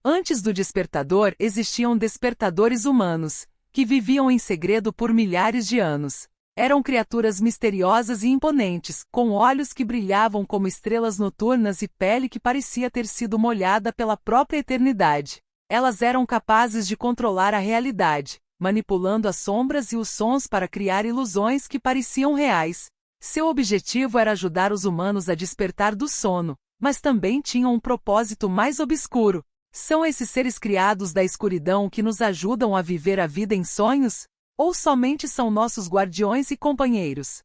Antes do despertador existiam despertadores humanos, que viviam em segredo por milhares de anos. Eram criaturas misteriosas e imponentes, com olhos que brilhavam como estrelas noturnas e pele que parecia ter sido molhada pela própria eternidade. Elas eram capazes de controlar a realidade, manipulando as sombras e os sons para criar ilusões que pareciam reais. Seu objetivo era ajudar os humanos a despertar do sono, mas também tinham um propósito mais obscuro. São esses seres criados da escuridão que nos ajudam a viver a vida em sonhos? Ou somente são nossos guardiões e companheiros?